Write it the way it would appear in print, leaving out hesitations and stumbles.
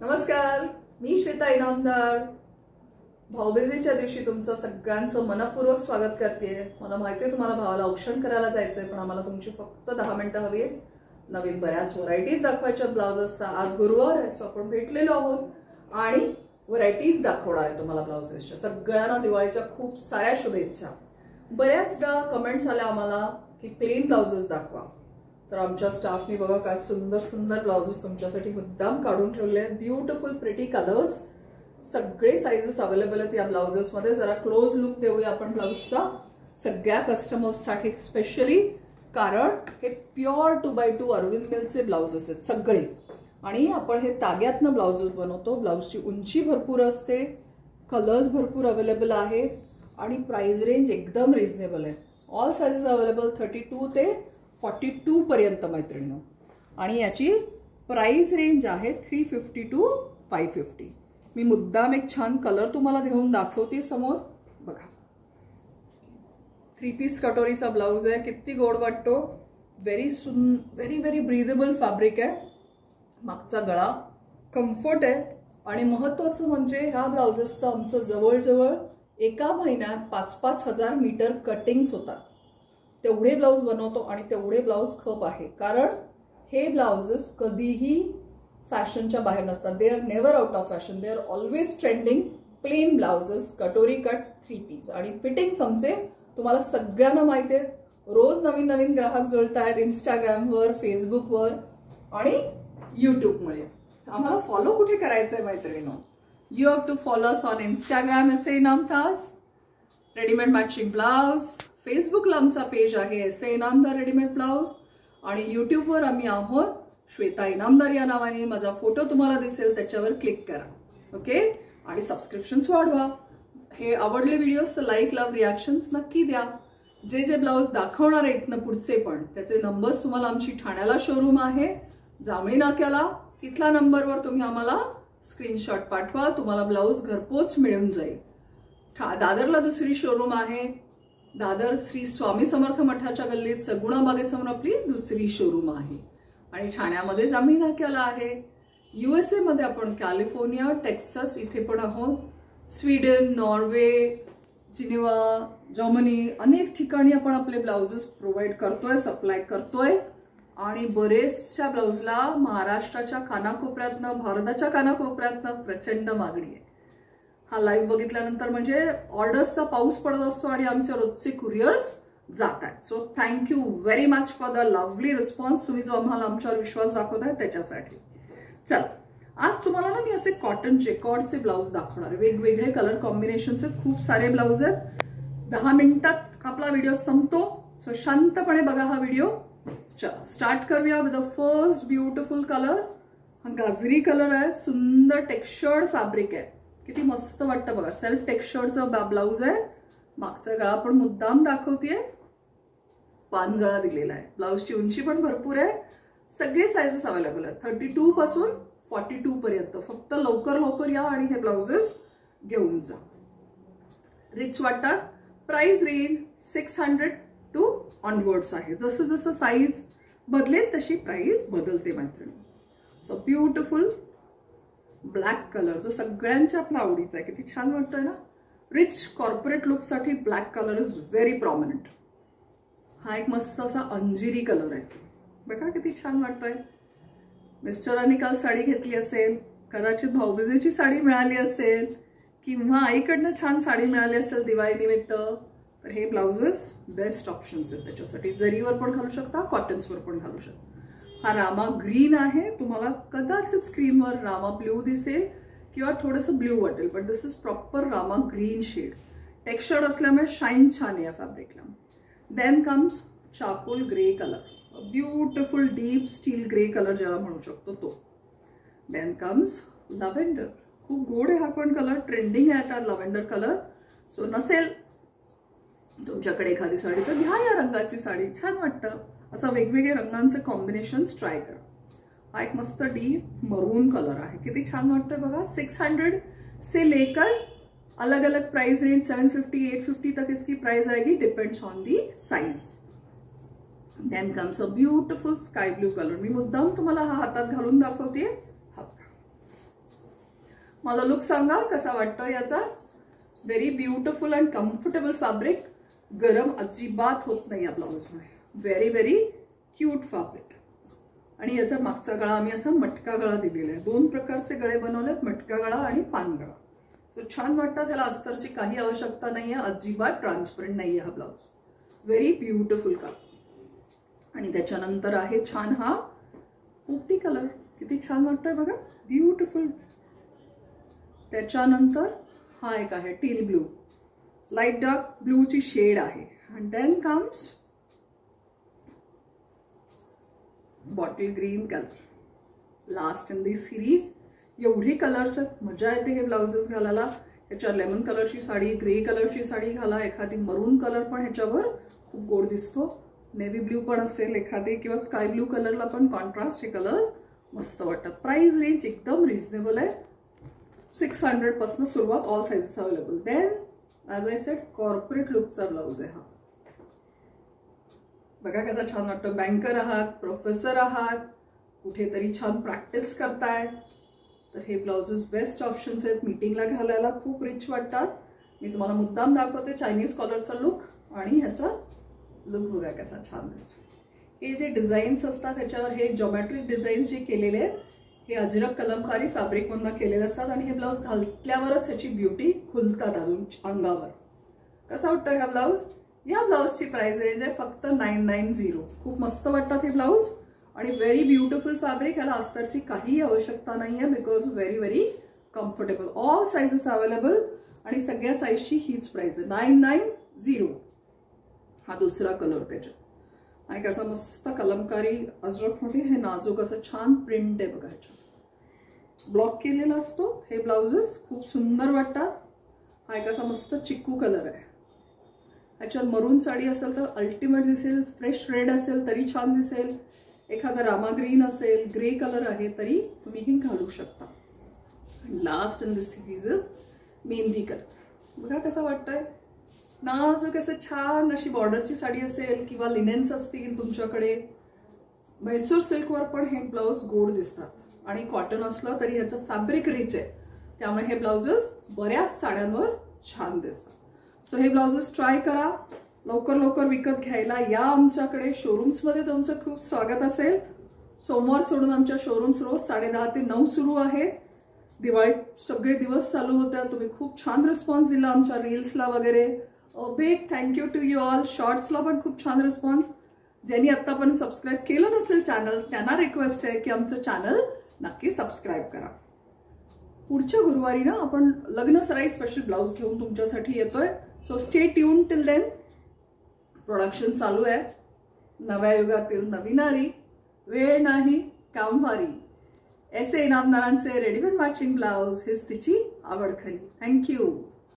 नमस्कार, मी श्वेता इनामदार. भाऊबीजेच्या दिवशी तुमचं सगळ्यांचं मनपूर्वक स्वागत करते. मला माहिती आहे तुम्हाला भावाला औक्षण करायला जायचंय, पण आम्हाला तुमची फक्त 10 मिनिटं हवी आहेत. नवीन बऱ्याच व्हरायटीज दाखवायच्या ब्लाउजेसचा. आज गुरुवार आहे, सो आपण भेटलेलो आहोत आणि व्हरायटीज दाखवणार आहे तुम्हाला ब्लाउजेसच्या. सगळ्यांना दिवाळीच्या खूप साऱ्या शुभेच्छा. बऱ्याचदा कमेंट्स आल्या आम्हाला की प्लेन ब्लाउजेस दाखवा, तर आमच्या स्टाफनी बघा काय सुंदर सुंदर ब्लाउजेस तुमच्यासाठी मुद्दाम काढून ठेवले आहेत. ब्युटिफुल प्रिटी कलर्स, सगळे साइजेस अवेलेबल आहेत या ब्लाउजेसमध्ये. जरा क्लोज लुक देऊया आपण ब्लाउजचा सगळ्या कस्टमर्ससाठी स्पेशली, कारण हे प्युअर 2x2 अरविंद मिलचे ब्लाउजेस आहेत सगळे. आणि आपण हे ताग्यातनं ब्लाउजेस बनवतो. ब्लाउजची उंची भरपूर असते, कलर्स भरपूर अवेलेबल आहेत आणि प्राइस रेंज एकदम रिझनेबल आहे. ऑल साइजेस अवेलेबल 32 ते 42 पर्यंत मैत्रिणी. आणि याची प्राइस रेंज आहे 350 to 550. मी मुद्दाम एक छान कलर तुम्हाला देऊन दाखवते समोर. बघा, 3 पीस कटोरीचा ब्लाउज आहे. किती गोड वाटतो. व्हेरी व्हेरी ब्रीदेबल फॅब्रिक आहे. मागचा गळा कम्फर्ट आहे. आणि महत्वाचं म्हणजे ह्या ब्लाउजेसचं आमचं जवळजवळ एका महिन्यात 5-5 हजार मीटर कटिंग्स होतात. तेवढे ब्लाउज बनवतो आणि तेवढे ब्लाउज खप आहे, कारण हे ब्लाउजेस कधीही फॅशनच्या बाहेर नसतात. They are never out of fashion. They are always trending. Plain blouses, katori cut, 3 piece. आणि फिटिंग्स आमचे तुम्हाला सगळ्यांना माहिती आहे. रोज नवीन नवीन ग्राहक जुळत आहेत इंस्टाग्रामवर, फेसबुकवर आणि युट्यूबमुळे. आम्हाला फॉलो कुठे करायचंय मैत्रिणींनो? You have to follow us on Instagram SA Inamdas readymade matching blouse. फेसबुकला आमचा पेज आहे SA इनामदार रेडीमेड ब्लाउज. आणि युट्यूबवर आम्ही आहोत श्वेता इनामदार या नावाने. माझा फोटो तुम्हाला दिसेल, त्याच्यावर क्लिक करा. ओके. आणि सबस्क्रिप्शन्स वाढवा. हे आवडले व्हिडिओज तर लाईक, लव्ह, रिॲक्शन्स नक्की द्या. जे जे ब्लाउज दाखवणार आहेत ना पुढचे पण, त्याचे नंबर्स तुम्हाला आमची ठाण्याला शोरूम आहे, जांभळी नाक्याला. तिथल्या नंबरवर तुम्ही आम्हाला स्क्रीनशॉट पाठवा. तुम्हाला ब्लाउज घरपोच मिळून जाईल. दादरला दुसरी शोरूम आहे. दादर श्री स्वामी समर्थ मठाच्या गल्लीत सगुणा बागेसमोर आपली दुसरी शोरूम आहे. आणि ठाण्यामध्ये जांभळी नाक्याला आहे. USA मध्ये आपण कॅलिफोर्निया, टेक्सास इथे पण आहोत. स्वीडन, नॉर्वे, जिनेवा, जर्मनी अनेक ठिकाणी आपण आपले ब्लाउजेस प्रोव्हाइड करतोय, सप्लाय करतोय. आणि बरेचशा ब्लाउजला महाराष्ट्राच्या कानाकोपऱ्यातनं, भारताच्या कानाकोपऱ्यातनं प्रचंड मागणी आहे. हा लाईव्ह बघितल्यानंतर म्हणजे ऑर्डर्सचा पाऊस पडत असतो आणि आमच्या रोजचे कुरिअर्स जात आहेत. So thank you very much for the lovely response. तुम्ही जो आम्हाला आमच्यावर विश्वास दाखवताय त्याच्यासाठी. चल, आज तुम्हाला ना मी असे कॉटन जेकॉर्डचे ब्लाउज दाखवणार. वेगवेगळे कलर कॉम्बिनेशनचे खूप सारे ब्लाउज आहेत. 10 मिनिटात आपला व्हिडिओ संपतो. सो शांतपणे बघा हा व्हिडिओ. चला स्टार्ट करूया with the first beautiful colour. हा गाजरी कलर आहे. सुंदर टेक्स्चर्ड फॅब्रिक आहे. किती मस्त वाटतं बघा. सेल्फ टेक्स्चर्डचा ब्लाउज आहे. मागचा गळा पण मुद्दाम दाखवतेय, पान गळा दिलेला आहे. ब्लाउजची उंची पण भरपूर आहे. सगळे साइजेस अवेलेबल आहेत 32 पासून 42 पर्यंत. फक्त लवकर लवकर या आणि हे ब्लाउजेस घेऊन जा. रिच वाटतात. प्राइस रेंज 600 to ऑनवर्ड्स आहे. जसं जसं साईज बदलेल तशी प्राइस बदलते मैत्रिणी. सो ब्युटिफुल ब्लॅक कलर जो सगळ्यांच्या आपल्या आवडीचा आहे. किती छान वाटतोय ना. रिच कॉर्पोरेट लुकसाठी black colour is very prominent. हा एक मस्त असा अंजिरी कलर आहे. बघा किती छान वाटतोय. मिस्टरांनी काल साडी घेतली असेल, कदाचित भाऊबीजेची साडी मिळाली असेल, किंवा आईकडनं छान साडी मिळाली असेल दिवाळी निमित्त, तर हे ब्लाउजेस बेस्ट ऑप्शन्स आहेत त्याच्यासाठी. जरीवर पण घालू शकता, कॉटन्सवर पण घालू शकता. हा रामा ग्रीन आहे. तुम्हाला कदाचित स्क्रीनवर रामा ब्ल्यू दिसेल किंवा थोडंसं ब्ल्यू वाटेल, but this is proper Rama green shade. Textured असल्यामुळे शाईन छान आहे या फॅब्रिकला. Then comes charcoal grey colour. Beautiful deep steel grey colour ज्याला म्हणू शकतो तो. Then comes lavender. खूप गोड आहे हा पण कलर. ट्रेंडिंग आहे आता लव्हेंडर कलर. सो नसेल तुमच्याकडे एखादी साडी तर घ्या या रंगाची साडी. छान वाटतं. असं वेगवेगळे रंगांचे कॉम्बिनेशन्स ट्राय करा. हा एक मस्त डीप मरून कलर आहे. किती छान वाटतोय बघा. 600 से लेकर अलग अलग प्राइस रेंज 750 850 तक इसकी प्राइस आएगी, depends on the size. Then comes a beautiful sky blue colour. मी मुद्दाम तुम्हाला हा हातात घालून दाखवते. मला लुक सांगा कसा वाटतो याचा. Very beautiful and comfortable fabric. गरम अजिबात होत नाही या ब्लाउजमुळे. Very very cute fabric. आणि याचा मागचा गळा आम्ही असा मटका गळा दिलेला आहे. 2 प्रकारचे गळे बनवलेत, मटका गळा आणि पान गळा. सो छान वाटतं. त्याला अस्तरची काही आवश्यकता नाहीये. अजिबात ट्रान्सपरंट नाहीये हा ब्लाउज. व्हेरी ब्युटिफुल का. आणि त्याच्यानंतर आहे छान हा पोपटी कलर. किती छान वाटतोय बघा. ब्युटिफुल. त्याच्यानंतर हा एक आहे टील ब्लू. लाईट डार्क ब्लूची शेड आहे. And then comes bottle green colour. Last in this series. एवढी कलर्स आहेत, मजा येते हे ब्लाउजेस घालायला. ह्याच्यावर लेमन कलरची साडी, ग्रे कलरची साडी घाला, एखादी मरून कलर पण ह्याच्यावर खूप गोड दिसतो. नेव्ही ब्ल्यू पण असेल एखादी, किंवा स्काय ब्लू कलरला पण कॉन्ट्रास्ट हे कलर्स मस्त वाटतात. प्राइस रेंज एकदम रिझनेबल आहे. 600 पासून सुरुवात. All sizes available. Then as I said corporate लुकचा ब्लाउज आहे हा. बघा कसा छान वाटतो. बँकर आहात, प्रोफेसर आहात, कुठेतरी छान प्रॅक्टिस करताय, तर हे ब्लाउजेस बेस्ट ऑप्शन्स आहेत. मीटिंगला घालायला खूप रिच वाटतात. मी तुम्हाला मुद्दाम दाखवते चायनीज कॉलरचा लुक. आणि ह्याचा लुक बघा कसा छान दिसतो. हे जे डिझाईन्स असतात ह्याच्यावर, हे जॉमेट्रिक डिझाईन्स जे केलेले आहेत हे अजरक कलमकारी फॅब्रिकमधून केलेले असतात. आणि हे ब्लाउज घातल्यावरच ह्याची ब्युटी खुलतात अजून अंगावर. कसा वाटतोय हा ब्लाउज. या ब्लाउजची प्राइस रेंज आहे फक्त 990. खूप मस्त वाटतात हे ब्लाउज. आणि व्हेरी ब्युटिफुल फॅब्रिक. ह्याला अस्तरची काही आवश्यकता नाहीये because very very comfortable. All sizes available. आणि सगळ्या साईजची हीच प्राइस आहे 990. हा दुसरा कलर त्याच्यात. आणि कसा मस्त कलमकारी अजरकमध्ये हे नाजूक असं छान प्रिंट आहे बघा. ह्याच्यात ब्लॉक केलेला असतो. हे ब्लाउजेस खूप सुंदर वाटतात. हा एक असा मस्त चिक्कू कलर आहे. ह्याच्यावर मरून साडी असेल तर अल्टिमेट दिसेल. फ्रेश रेड असेल तरी छान दिसेल. एखादा रामा ग्रीन असेल, ग्रे कलर आहे तरी तुम्ही हे घालू शकता. Last in this series is mehndi colour. बघा कसा वाटतोय. नाजूक असं छान अशी बॉर्डरची साडी असेल किंवा लिनेन्स असतील तुमच्याकडे, म्हैसूर सिल्कवर पण हे ब्लाउज गोड दिसतात. आणि कॉटन असलं तरी ह्याचं फॅब्रिक रिच आहे, त्यामुळे हे ब्लाउजेस बऱ्याच साड्यांवर छान दिसतात. सो हे ब्लाउजेस ट्राय करा. लवकर लवकर विकत घ्यायला या आमच्याकडे. शोरूम्समध्ये तुमचं खूप स्वागत असेल. सोमवार सोडून आमच्या शोरूम्स रोज 10:30 ते 9 सुरू आहेत. दिवाळीत सगळे दिवस चालू होत्या. तुम्ही खूप छान रिस्पॉन्स दिला आमच्या रील्सला वगैरे. Big thank you to you all. शॉर्ट्सला पण खूप छान रिस्पॉन्स. ज्यांनी आत्तापर्यंत सबस्क्राईब केलं नसेल चॅनल, त्यांना रिक्वेस्ट आहे की आमचं चॅनल नक्की सबस्क्राईब करा. पुढच्या गुरुवारी ना आपण लग्न सराई स्पेशल ब्लाउज घेऊन तुमच्यासाठी येतोय. So stay tuned. Till then production चालू आहे. नव्या युगातील नवी नारी, वेळ नाही काम भारी, ऐसे इनामदारांचे रेडीमेड मॅचिंग ब्लाउज हीच तिची आवड खरी. थँक्यू.